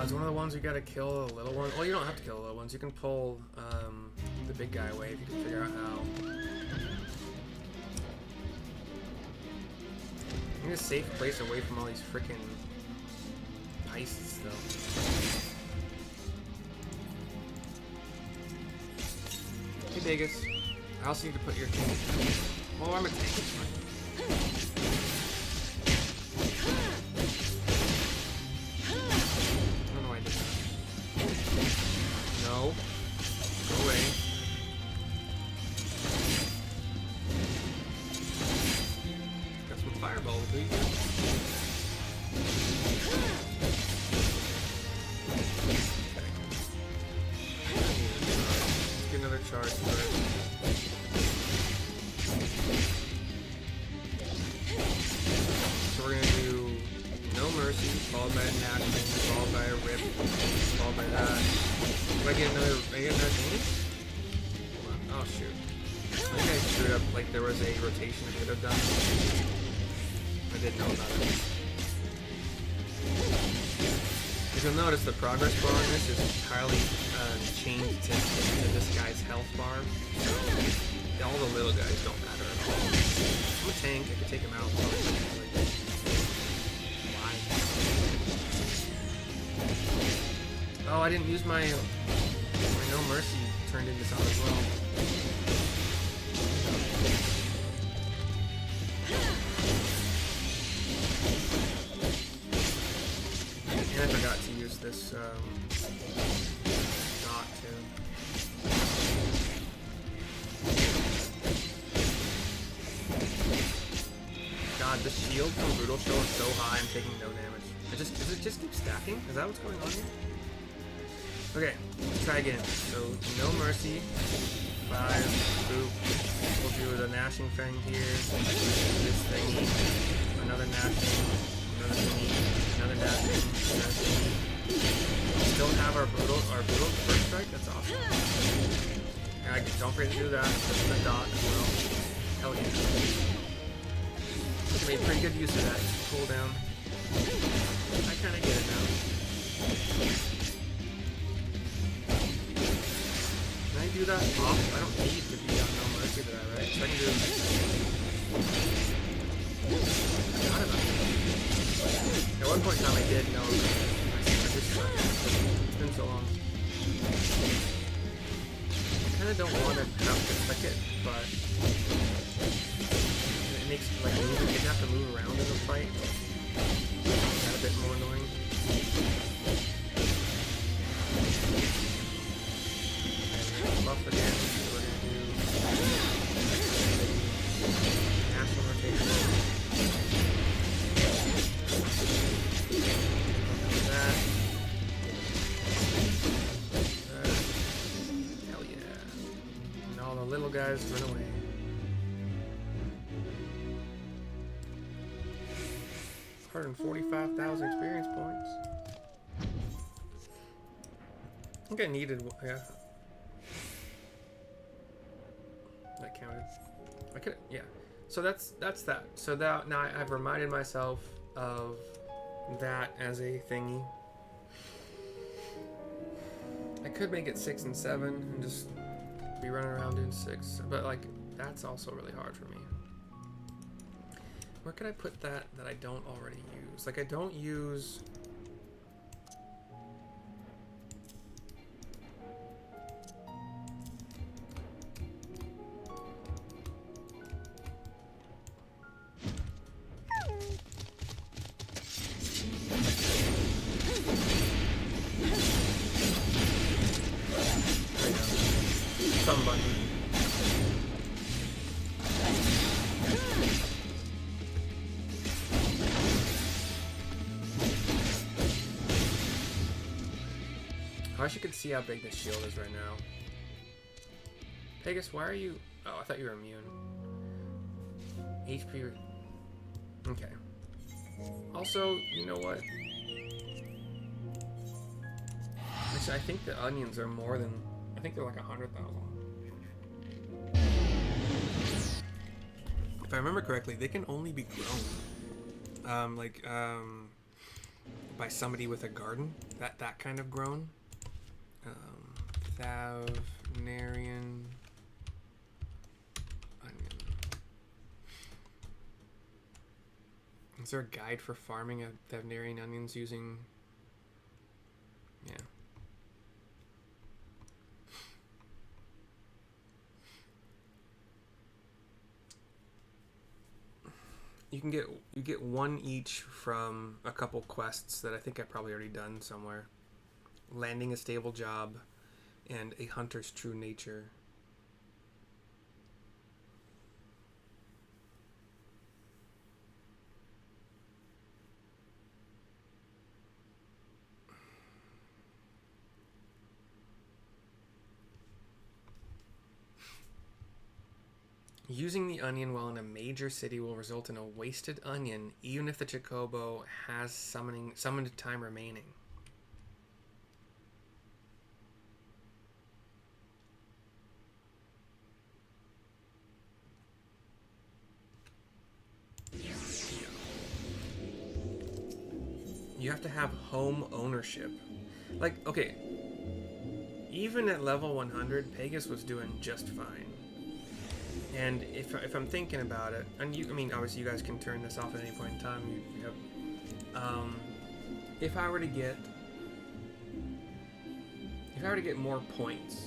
Speaker 1: It's one of the ones you gotta kill the little one. Well, you don't have to kill the little ones. You can pull the big guy away if you can figure out how. I need a safe place away from all these freaking heists, though. Hey, Vegas. I also need to put your thing. Oh, I'm a tank. It's fine. I don't know why I did that. No. Go away. Got some fireballs, do you? Let's get another charge first. So we're gonna do No Mercy, followed by a National, followed by a Rip, followed by that. Do I get another thing? Hold on. Oh shoot. I think I screwed up, like there was a rotation I could have done. I didn't know about it. As you'll notice, the progress bar on this is entirely chained to this guy's health bar. All the little guys don't matter at all. I'm a tank, I can take him out. Why? Oh, I didn't use my No Mercy turned into something as well. And I forgot to use this dot too. God, the shield from Brutal Show is so high, I'm taking no damage. Does it just keep stacking? Is that what's going on here? Okay, let's try again. So, No Mercy, 5, boop. We'll do the Gnashing Fang here, this thingy, another Gnashing, another thingy, another Gnashing, another thingy. Still have our brutal first strike, that's awesome. And don't forget to do that, just the dot as well. Hell yeah. Made pretty good use of that cooldown. I kind of get it now. Can I do that off? I don't need to be on No Mercy to that, right? So I can do it. I forgot about that. At one point in time I did know. I just it's been so long. I kind of don't want to have to click it, but makes like moving, you have to move around in the fight. That's a bit more annoying. And buff again, so we're gonna do national rotation. That. Hell yeah. And all the little guys run away. 145,000 experience points. I think I needed, yeah. That counted. I could, yeah. So that's that. So that now I've reminded myself of that as a thingy. I could make it 6 and 7 and just be running around doing 6, but like that's also really hard for me. Where can I put that I don't already use? Like I don't use... I wish you could see how big this shield is right now. Pegasus, why are you... Oh, I thought you were immune. HP... Okay. Also, you know what? Actually, I think the onions are more than... I think they're like 100,000. If I remember correctly, they can only be grown. By somebody with a garden. That kind of grown. Thavnarian onion. Is there a guide for farming Thavnarian onions using... Yeah. You get one each from a couple quests that I think I've probably already done somewhere. Landing a stable job and a hunter's true nature. Using the onion while in a major city will result in a wasted onion, even if the Chocobo has summoned time remaining. You have to have home ownership. Like, okay, even at level 100, Pegasus was doing just fine. And if I'm thinking about it, and I mean, obviously you guys can turn this off at any point in time. If I were to get more points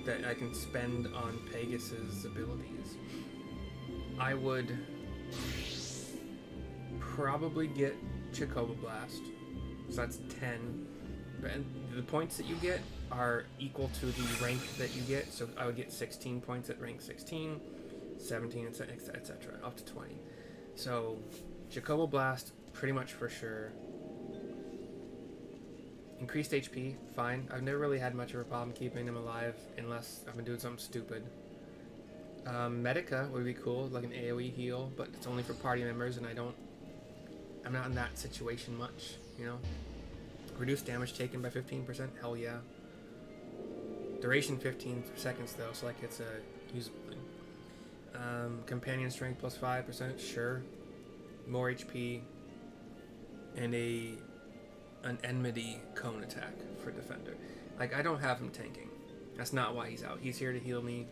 Speaker 1: that I can spend on Pegasus' abilities, I would probably get Chocobo Blast. So that's 10. And the points that you get are equal to the rank that you get. So I would get 16 points at rank 16, 17, etc. up to 20. So Chocobo Blast, pretty much for sure. Increased HP, fine. I've never really had much of a problem keeping him alive unless I've been doing something stupid. Medica would be cool, like an AoE heal, but it's only for party members, and I'm not in that situation much, you know? Reduced damage taken by 15%, hell yeah. Duration 15 seconds though, so like it's a usable thing. Companion strength plus 5%, sure. More HP. And an enmity cone attack for defender. Like, I don't have him tanking. That's not why he's out. He's here to heal me,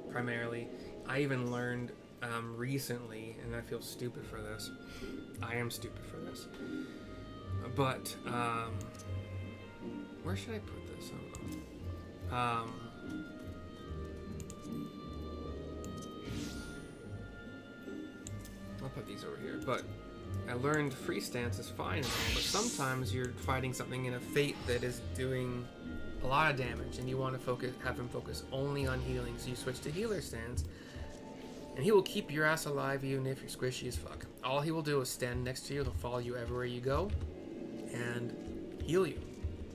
Speaker 1: primarily. I even learned recently, and I feel stupid for this. I am stupid for this. But, where should I put this? I don't know. I'll put these over here, but I learned free stance is fine and all, but sometimes you're fighting something in a fate that is doing a lot of damage, and you want to have him focus only on healing, so you switch to healer stance, and he will keep your ass alive even if you're squishy as fuck. All he will do is stand next to you, he'll follow you everywhere you go, and heal you.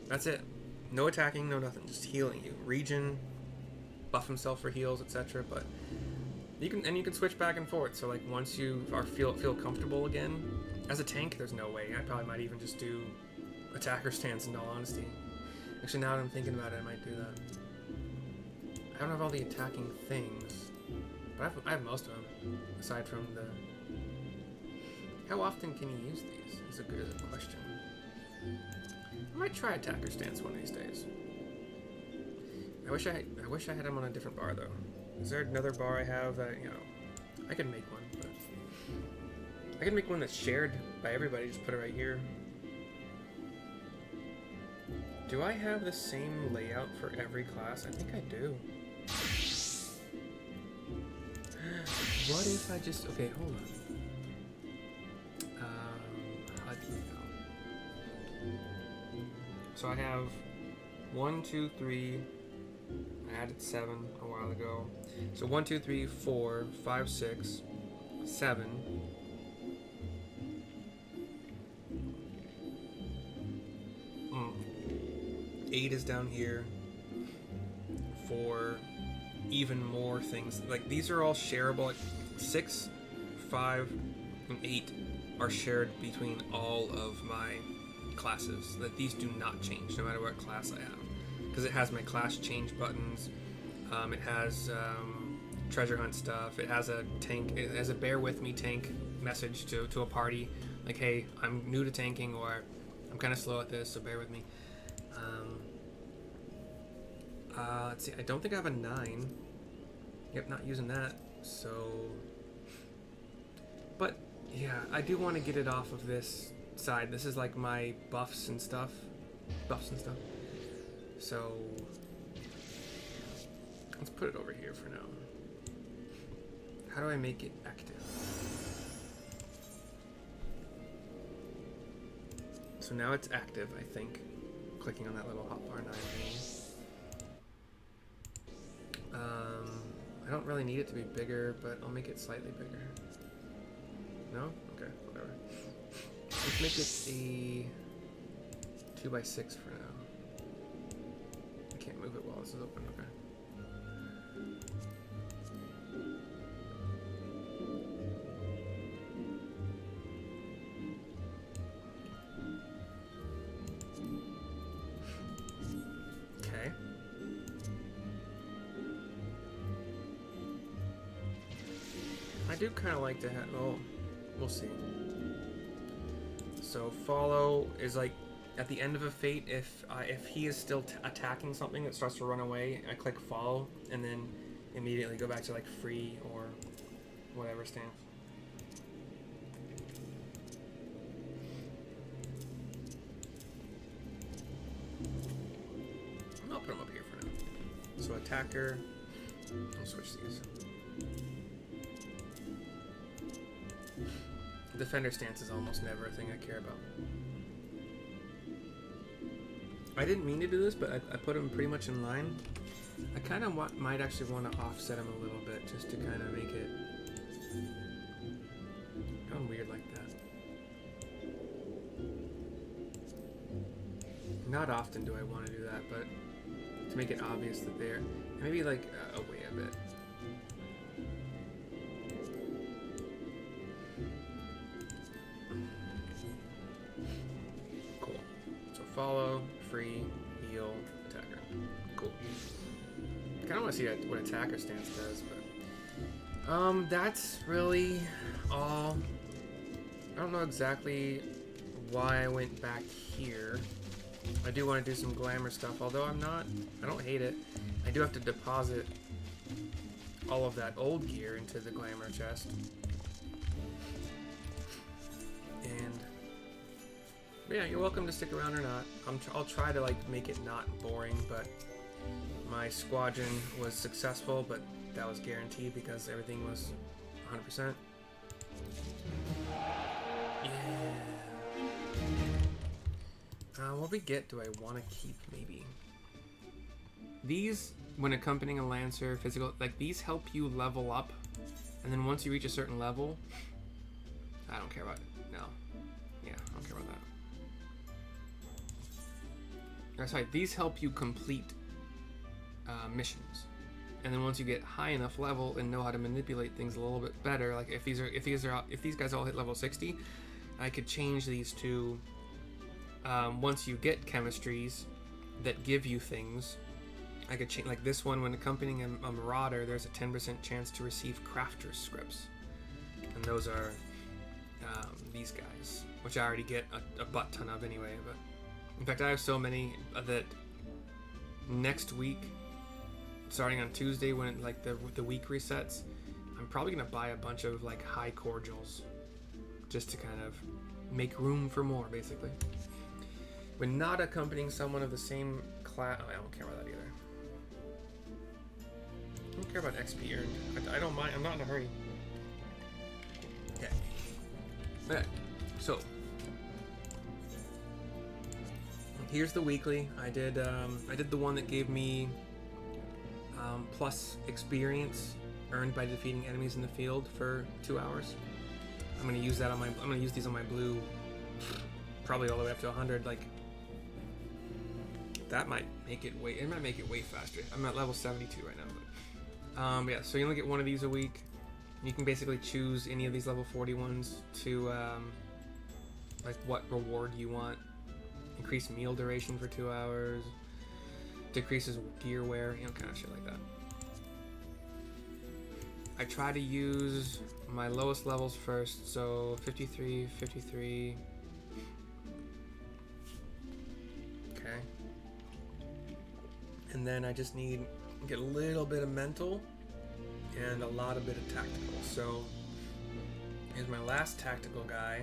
Speaker 1: That's it. No attacking, no nothing, just healing you. Regen, buff himself for heals, etc. But you can switch back and forth. So like once you feel comfortable again, as a tank, there's no way. I probably might even just do attacker stance in all honesty. Actually, now that I'm thinking about it, I might do that. I don't have all the attacking things, but I have most of them, aside from the... How often can you use these? Is a good question. I might try attacker stance one of these days. I wish I had him on a different bar though. Is there another bar I have that, you know, I could make one, but I could make one that's shared by everybody, just put it right here. Do I have the same layout for every class? I think I do. What if I just, okay, hold on. So I have 1, 2, 3. I added 7 a while ago. So 1, 2, 3, 4, 5, 6, 7. 8 is down here for even more things. Like, these are all shareable. Like 6, 5, and 8 are shared between all of my classes. That these do not change no matter what class I have, because it has my class change buttons. It has treasure hunt stuff. It has a tank. It has a bear with me tank message to a party, like, hey, I'm new to tanking, or I'm kind of slow at this, so bear with me. Let's see. I don't think I have a 9. Yep, not using that. So, but yeah, I do want to get it off of this side. This is like my buffs and stuff. So let's put it over here for now. How do I make it active? So now it's active, I think. Clicking on that little hotbar 9 thing. I don't really need it to be bigger, but I'll make it slightly bigger. No? Okay, whatever. Let's make it a 2x6 for now. I can't move it while this is open, okay. Okay. I do kind of like to have, oh, we'll see. So follow is like at the end of a fate, if he is still attacking something that starts to run away, I click follow and then immediately go back to like free or whatever stance. I'll put him up here for now. So attacker, I'll switch these. Defender stance is almost never a thing I care about. I didn't mean to do this, but I put him pretty much in line. I kind of might actually want to offset him a little bit just to kind of make it kind of weird like that. Not often do I want to do that, but to make it obvious that they're maybe like away a bit. Follow, free, heal, attacker. Cool. I kind of want to see what attacker stance does, but that's really all. I don't know exactly why I went back here. I do want to do some glamour stuff, although I don't hate it. I do have to deposit all of that old gear into the glamour chest. And yeah, you're welcome to stick around or not. I'll try to like make it not boring, but my squadron was successful, but that was guaranteed because everything was 100%. Yeah. What beget do I want to keep, maybe? These, when accompanying a Lancer, physical, like these help you level up, and then once you reach a certain level, I don't care about it. No. Yeah, I don't care about that. Sorry, these help you complete missions, and then once you get high enough level and know how to manipulate things a little bit better, like if these guys all hit level 60, I could change these to once you get chemistries that give you things, I could change like this one. When accompanying a marauder, there's a 10% chance to receive crafter's scripts, and those are these guys, which I already get a butt ton of anyway, but. In fact, I have so many that next week, starting on Tuesday when like the week resets, I'm probably gonna buy a bunch of like high cordials, just to kind of make room for more, basically. When not accompanying someone of the same class, I don't care about that either. I don't care about XP earned. I don't mind. I'm not in a hurry. Okay. Okay. So. Here's the weekly. I did the one that gave me plus experience earned by defeating enemies in the field for 2 hours. I'm gonna use that on my. I'm gonna use these on my blue, probably all the way up to 100. Like, That might make it way. It might make it way faster. I'm at level 72 right now. But yeah. So you only get one of these a week. You can basically choose any of these level 40 ones to like what reward you want. Increase meal duration for 2 hours. Decreases gear wear. You know, kind of shit like that. I try to use my lowest levels first. So 53, 53. Okay. And then I just need to get a little bit of mental and a lot of bit of tactical. So here's my last tactical guy,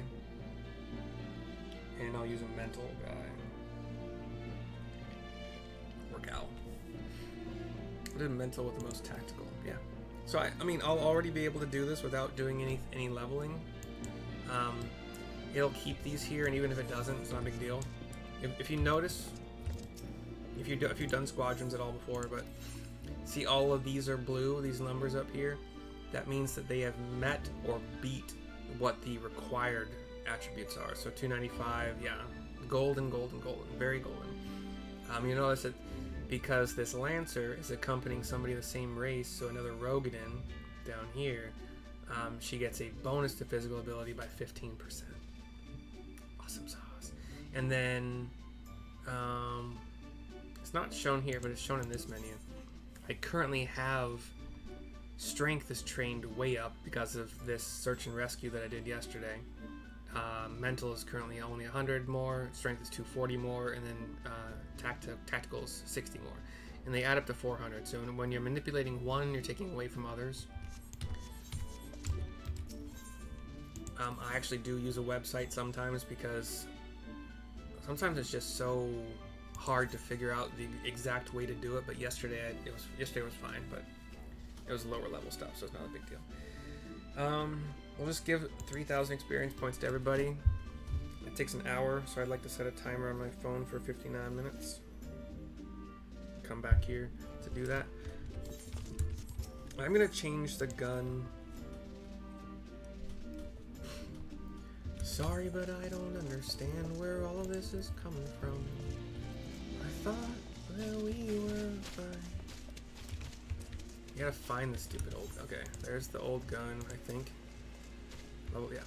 Speaker 1: and I'll use a mental guy or gal. I did mental with the most tactical. Yeah. So I mean, I'll already be able to do this without doing any leveling. It'll keep these here, and even if it doesn't, it's not a big deal. If you notice, if you've done squadrons at all before, but see all of these are blue, these numbers up here, that means that they have met or beat what the required attributes are. So 295, yeah, golden, golden, golden, very golden. You notice that because this Lancer is accompanying somebody of the same race, so another Rogadin down here, she gets a bonus to physical ability by 15%. Awesome sauce. And then, it's not shown here, but it's shown in this menu. I currently have strength is trained way up because of this search and rescue that I did yesterday. Mental is currently only 100 more, strength is 240 more, and then tactical is 60 more. And they add up to 400. So when you're manipulating one, you're taking away from others. I actually do use a website sometimes because sometimes it's just so hard to figure out the exact way to do it. But yesterday was fine, but it was lower level stuff, so it's not a big deal. We'll just give 3,000 experience points to everybody. It takes an hour, so I'd like to set a timer on my phone for 59 minutes. Come back here to do that. I'm gonna change the gun. Sorry, but I don't understand where all of this is coming from. I thought that we were fine. You gotta find the stupid old... Okay, there's the old gun, I think. Oh, yeah.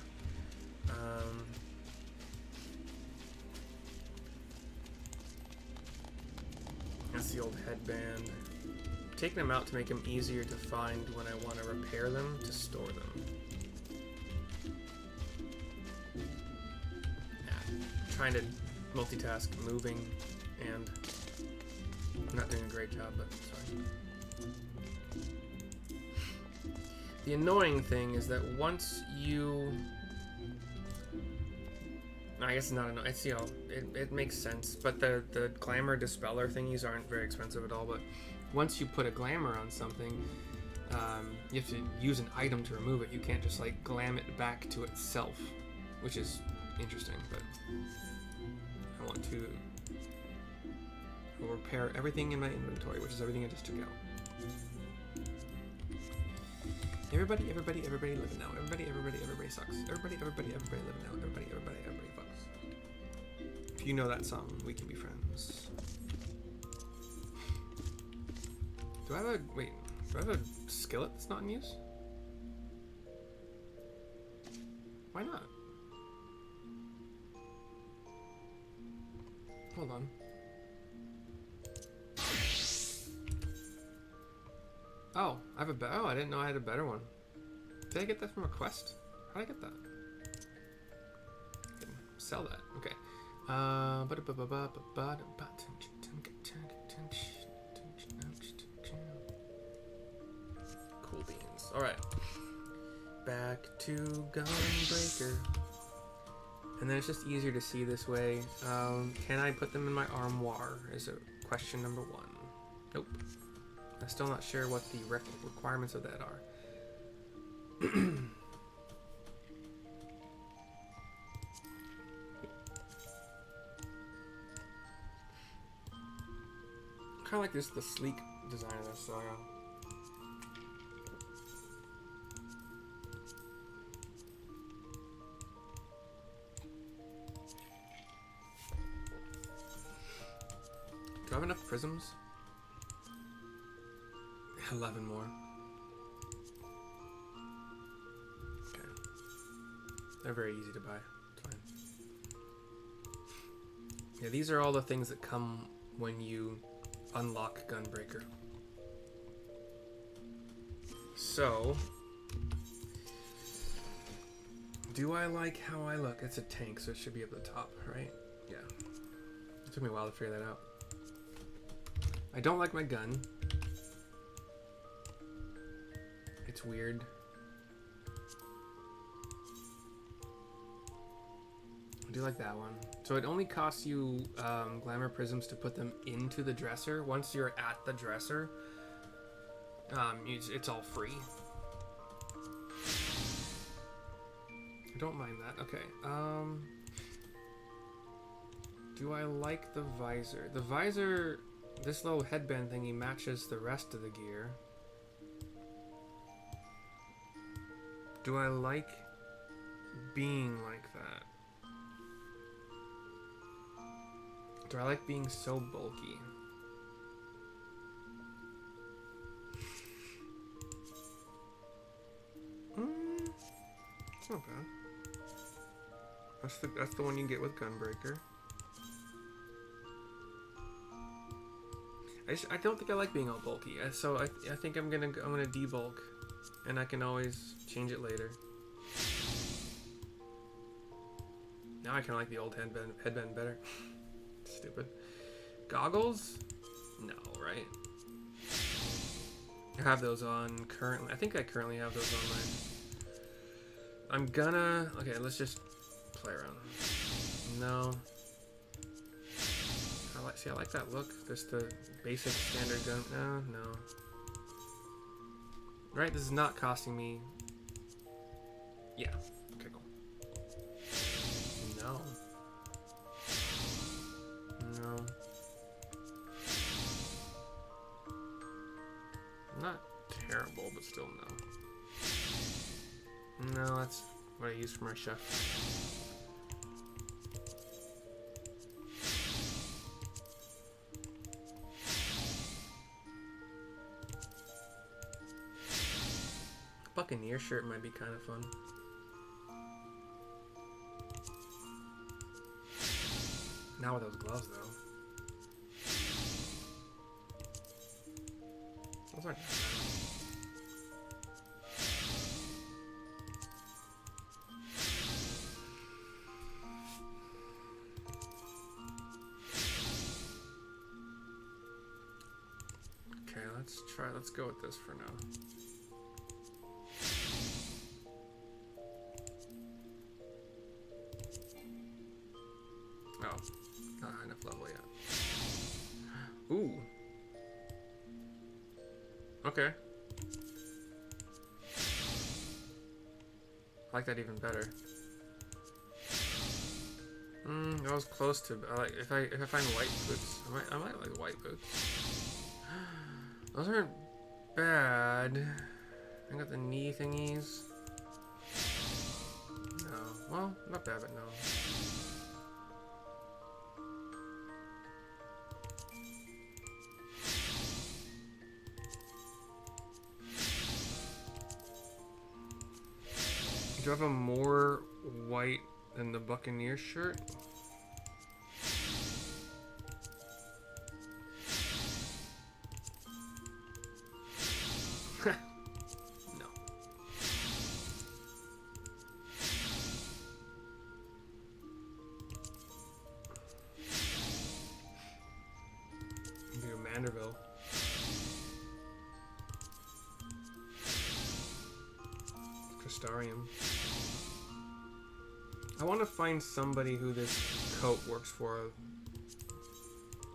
Speaker 1: That's the old headband. I'm taking them out to make them easier to find when I want to repair them, to store them. Trying to multitask moving, and I'm not doing a great job, but sorry. The annoying thing is that once you... I guess it's not annoying. It's, you know, it makes sense, but the glamour dispeller thingies aren't very expensive at all, but once you put a glamour on something, you have to use an item to remove it. You can't just like glam it back to itself, which is interesting, but I want to repair everything in my inventory, which is everything I just took out. Everybody living now. Everybody sucks. Everybody living now. Everybody fucks. If you know that song, we can be friends. Do I have a skillet that's not in use? Why not? Hold on. Oh, I have a I didn't know I had a better one. Did I get that from a quest? How did I get that? I can sell that. Okay. Cool beans. All right. Back to Gunbreaker. And then it's just easier to see this way. Can I put them in my armoire? Is it question number 1? Nope. I'm still not sure what the requirements of that are. Kind of like this, the sleek design of this, so yeah. Do I have enough prisms? 11 more. Okay. They're very easy to buy. It's fine. Yeah, these are all the things that come when you unlock Gunbreaker. So, do I like how I look? It's a tank, so it should be at the top, right? Yeah. It took me a while to figure that out. I don't like my gun. It's weird. I do like that one. So it only costs you glamour prisms to put them into the dresser. Once you're at the dresser, it's all free. I don't mind that. Okay. Do I like the visor? The visor, this little headband thingy matches the rest of the gear. Do I like being like that? Do I like being so bulky? It's not bad. That's the one you get with Gunbreaker. I don't think I like being all bulky, so I think I'm gonna debulk, and I can always change it later. Now I kind of like the old headband better. Stupid. Goggles? No, right? I have those on currently. I think I currently have those on mine. I'm gonna... Okay, let's just play around. No. I like that look. Just the basic standard gun. No. Right, this is not costing me... Yeah. Okay, cool. No. Not terrible, but still no. No, that's what I use for my chef. Buccaneer shirt might be kind of fun. Not with those gloves, though. Those aren't that bad. Okay, let's go with this for now. Oh, not high enough level yet. Ooh. Okay. I like that even better. I was close to. If I find white boots, I might like white boots. Those aren't bad. I got the knee thingies. No, well, not bad, but no. Do I have a more white than the Buccaneer shirt? No. Do a Manderville. Crystarium. I want to find somebody who this coat works for.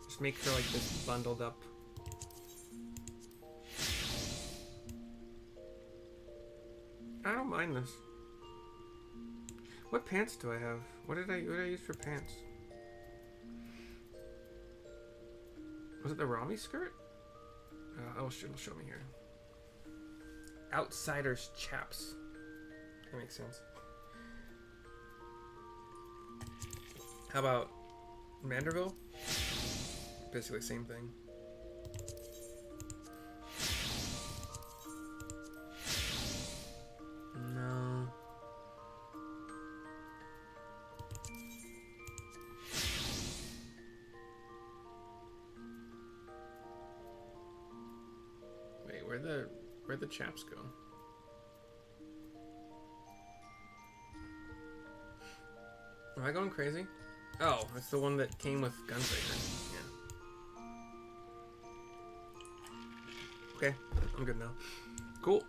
Speaker 1: Just make her like this bundled up. I don't mind this. What pants do I have? What did I use for pants? Was it the Rami skirt? It'll show me here. Outsiders chaps. That makes sense. How about Manderville? Basically the same thing. No. Wait, where'd the chaps go? Am I going crazy? Oh, it's the one that came with Gunbreaker. Yeah. Okay, I'm good now. Cool.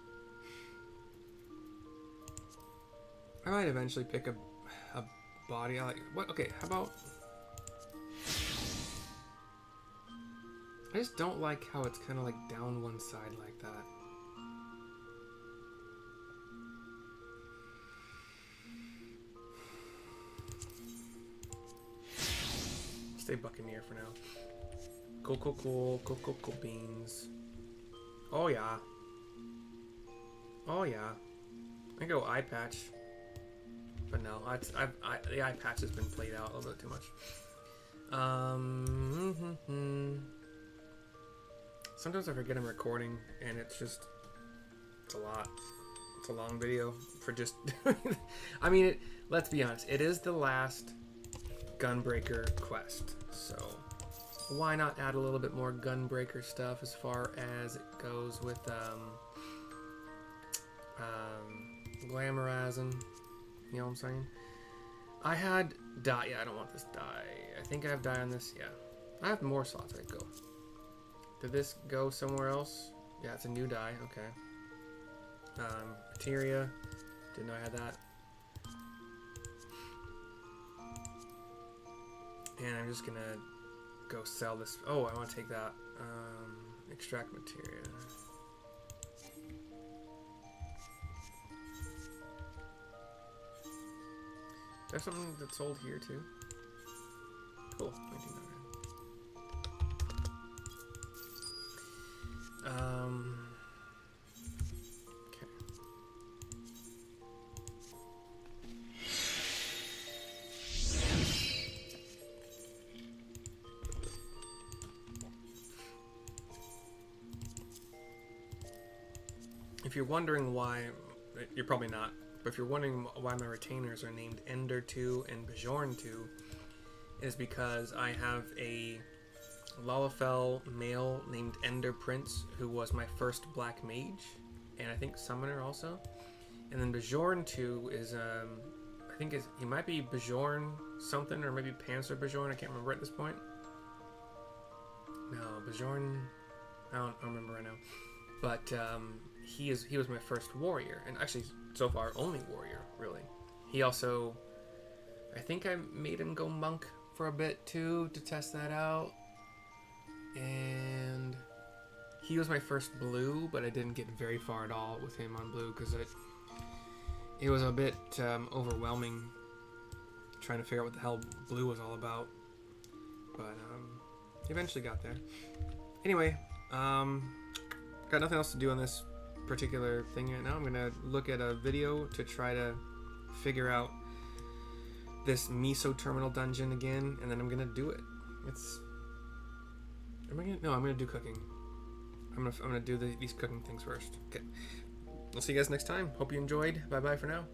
Speaker 1: I might eventually pick a body. I like what? Okay, how about? I just don't like how it's kind of like down one side like that. Stay Buccaneer for now. Cool beans. Oh yeah. Oh yeah. I go eye patch. But no, the eye patch has been played out a little bit too much. Sometimes I forget I'm recording, and it's a lot. It's a long video for just. I mean, let's be honest. It is the last Gunbreaker quest, so why not add a little bit more Gunbreaker stuff as far as it goes with glamorizing. You know what I'm saying? I had dye. Yeah, I don't want this dye. I think I have dye on this. Yeah. I have more slots I could go. Did this go somewhere else? Yeah, it's a new dye. Okay. Materia. Didn't know I had that. And I'm just gonna go sell this. Oh, I want to take that. Extract materia. There's something that's sold here too. Cool. 1900. Okay. If you're wondering why, you're probably not. But if you're wondering why my retainers are named Ender 2 and Bjorn 2, is because I have a Lalafell male named Ender Prince, who was my first black mage, and I think summoner also. And then Bjorn 2 is, I think he might be Bjorn something, or maybe Panzer Bjorn, I can't remember at this point. No, Bjorn, I don't remember right now. But he was my first warrior, and actually so far only warrior, really. He also, I think I made him go monk for a bit too to test that out, and he was my first blue, but I didn't get very far at all with him on blue because it was a bit overwhelming trying to figure out what the hell blue was all about, but eventually got there. Anyway, got nothing else to do on this particular thing right now. I'm gonna look at a video to try to figure out this miso terminal dungeon again, and then I'm gonna do it. I'm gonna do cooking. I'm gonna do these cooking things first. Okay, I'll see you guys next time. Hope you enjoyed. Bye bye for now.